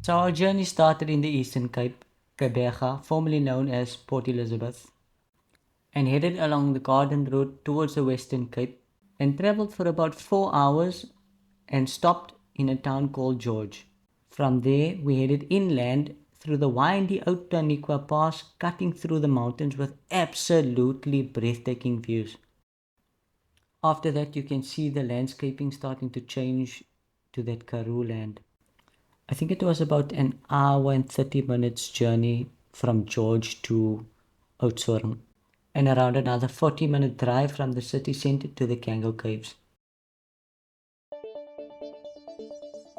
So our journey started in the Eastern Cape, Quebeca, formerly known as Port Elizabeth, and headed along the Garden Road towards the Western Cape, and travelled for about 4 hours and stopped in a town called George. From there, we headed inland through the windy Outaniqua Pass, cutting through the mountains with absolutely breathtaking views. After that, you can see the landscaping starting to change to that Karoo land. I think it was about an hour and 30 minutes journey from George to Oudtshoorn, and around another 40-minute drive from the city centre to the Kango caves.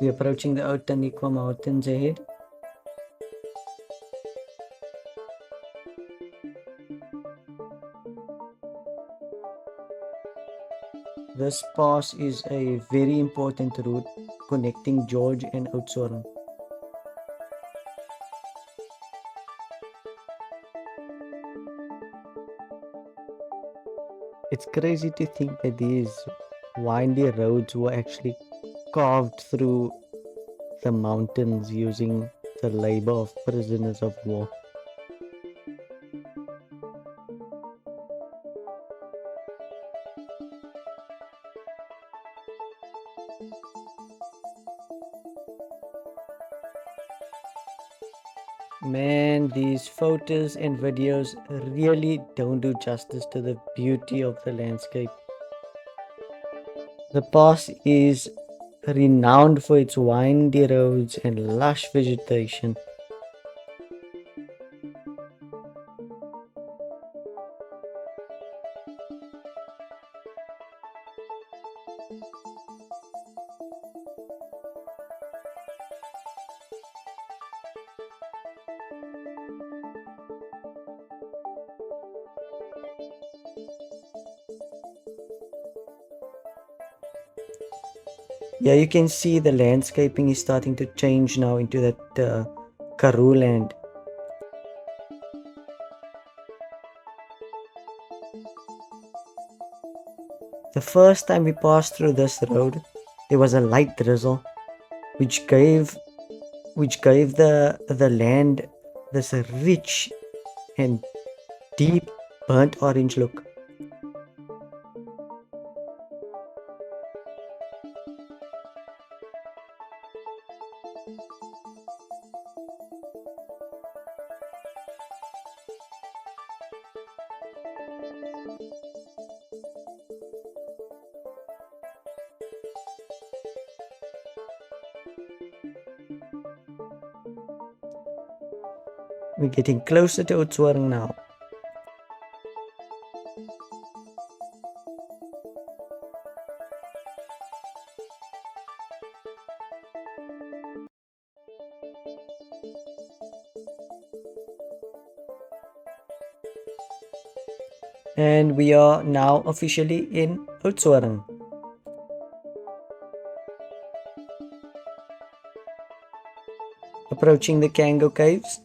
We're approaching the Outaniqua Mountains ahead. This pass is a very important route connecting George and Oudtshoorn. It's crazy to think that these windy roads were actually carved through the mountains using the labor of prisoners of war. Man, these photos and videos really don't do justice to the beauty of the landscape. The pass is renowned for its windy roads and lush vegetation. Yeah, you can see the landscaping is starting to change now into that Karoo land. The first time we passed through this road, there was a light drizzle, which gave the land this rich and deep burnt orange look. We're getting closer to Oudtshoorn now. And we are now officially in Oudtshoorn. Approaching the Kango caves.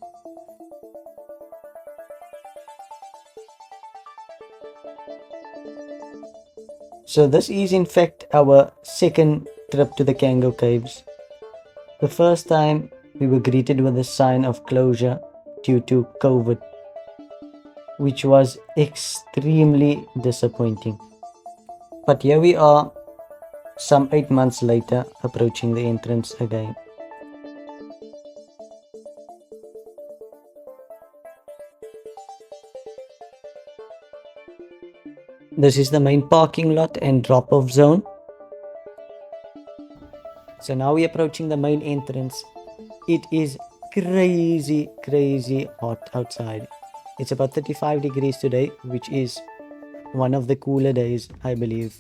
So this is in fact our second trip to the Kango caves. The first time we were greeted with a sign of closure due to COVID, which was extremely disappointing. But here we are, some 8 months later, approaching the entrance again. This is the main parking lot and drop-off zone. So now we're approaching the main entrance. It is crazy hot outside. It's about 35 degrees today, which is one of the cooler days, I believe.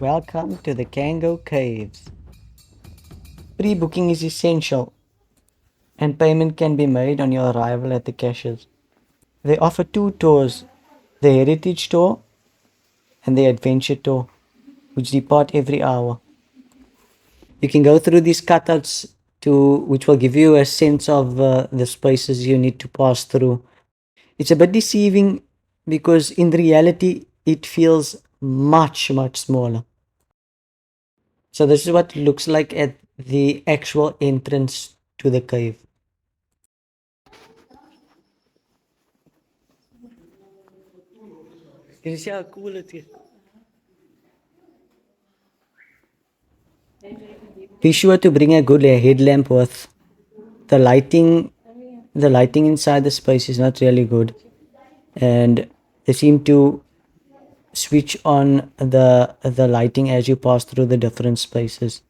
Welcome to the Kango Caves. Pre-booking is essential, and payment can be made on your arrival at the caches. They offer 2 tours, the Heritage Tour and the Adventure Tour, which depart every hour. You can go through these cutouts which will give you a sense of the spaces you need to pass through. It's a bit deceiving because in reality it feels much smaller. So this is what it looks like at the actual entrance to the cave. Can you see how cool it is? Be sure to bring a good headlamp with. The lighting inside the space is not really good, and they seem to switch on the lighting as you pass through the different spaces.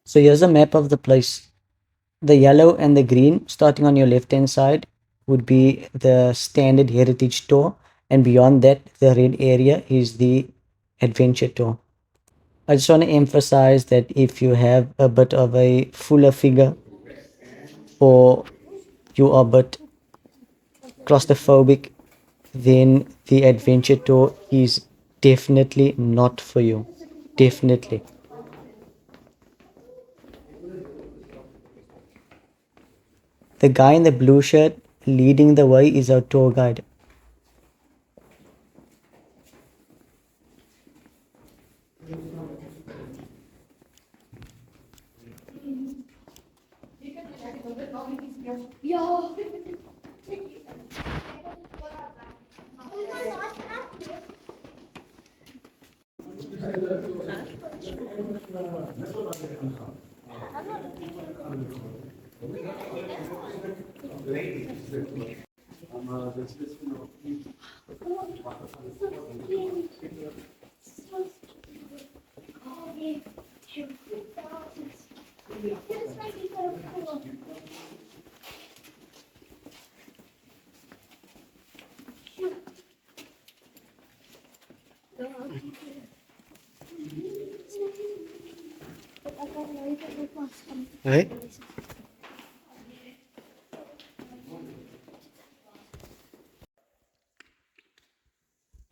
So here's a map of the place. The yellow and the green, starting on your left hand side, would be the standard heritage tour, and beyond that, the red area is the adventure tour. I just want to emphasize that if you have a bit of a fuller figure, or you are a bit claustrophobic, then the adventure tour is definitely not for you. Definitely. The guy in the blue shirt leading the way is our tour guide. Right?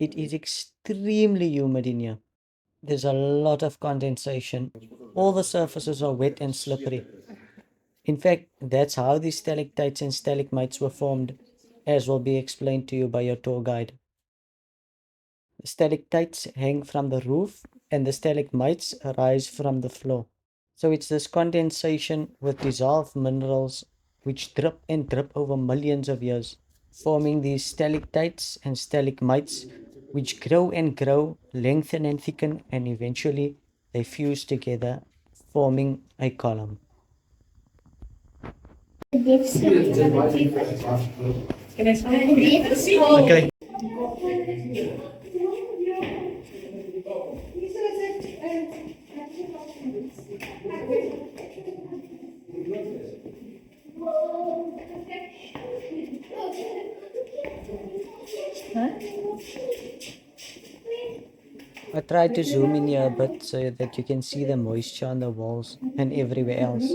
It is extremely humid in here. There's a lot of condensation. All the surfaces are wet and slippery. In fact, that's how these stalactites and stalagmites were formed, as will be explained to you by your tour guide. The stalactites hang from the roof and the stalagmites rise from the floor. So it's this condensation with dissolved minerals which drip and drip over millions of years, forming these stalactites and stalagmites which grow and grow, lengthen and thicken, and eventually they fuse together, forming a column. Okay. I tried to zoom in here a bit so that you can see the moisture on the walls and everywhere else.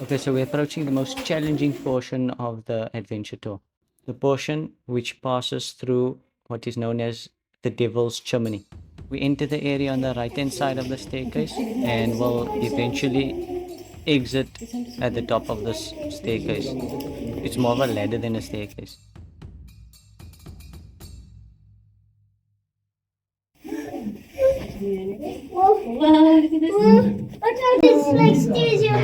Okay, so we're approaching the most challenging portion of the adventure tour. The portion which passes through what is known as the Devil's Chimney. We enter the area on the right hand side of the staircase and will eventually exit at the top of this staircase. It's more of a ladder than a staircase. Watch out, it's like steers you.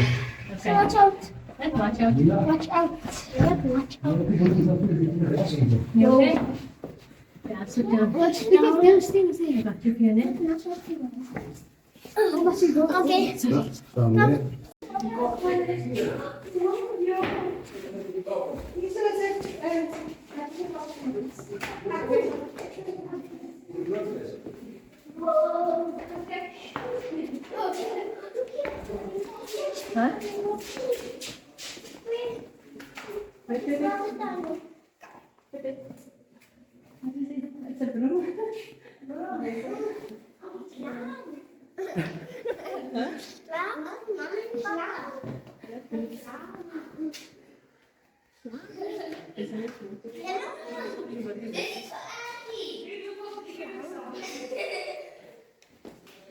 So watch out. Watch out. Watch out. Watch out. You okay? Yeah, sit down. Watch down. Stay. Got your pen in? Okay. Come. Huh? It's a broom.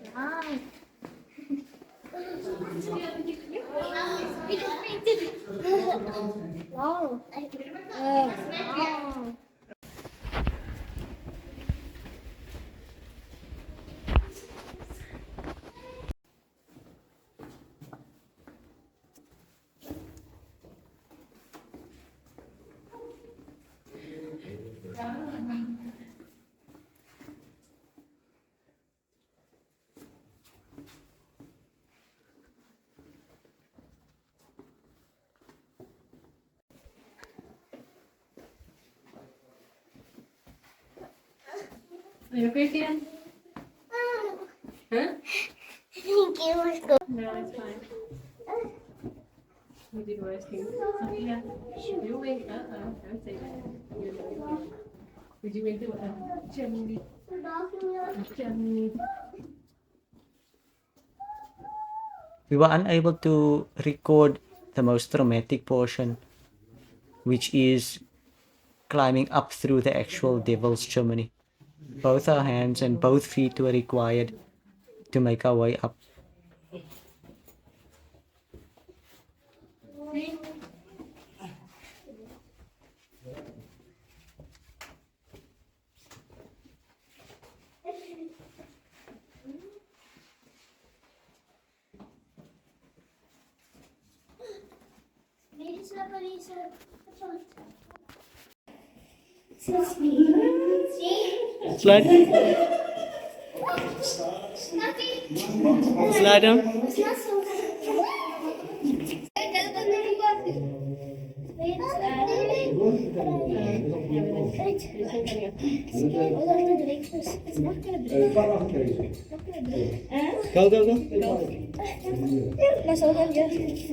Wow. Wow. Are you okay, Kian? Huh? Thank you. Let's go. No, it's fine. You did worse things. Sophia, you went. Don't say that. Did you went to Chimney? Chimney. We were unable to record the most traumatic portion, which is climbing up through the actual devil's chimney. Both our hands and both feet were required to make our way up. Slide. Slide down. Go, go, go.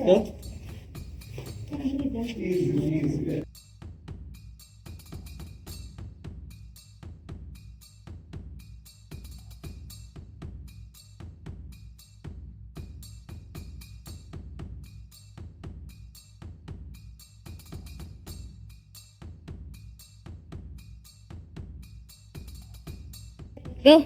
Go. Go.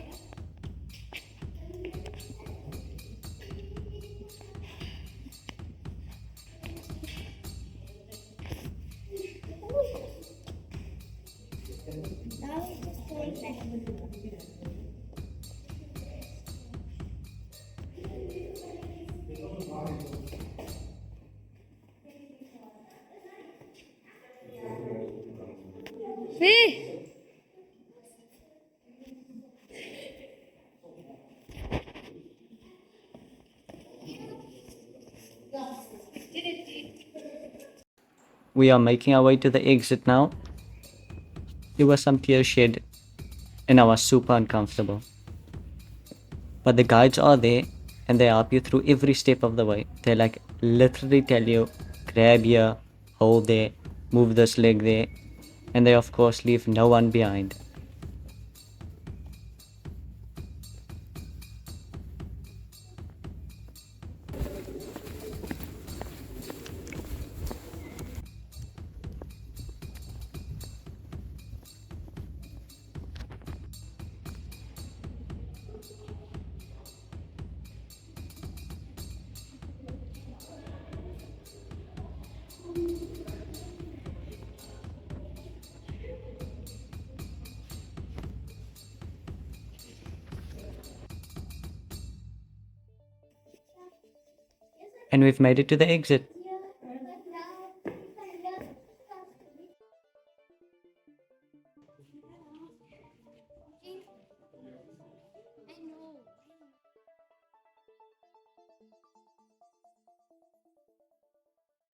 See? We are making our way to the exit now. There was some tears shed and I was super uncomfortable. But the guides are there and they help you through every step of the way. They like literally tell you, grab here, hold there, move this leg there, and they of course leave no one behind. And we've made it to the exit.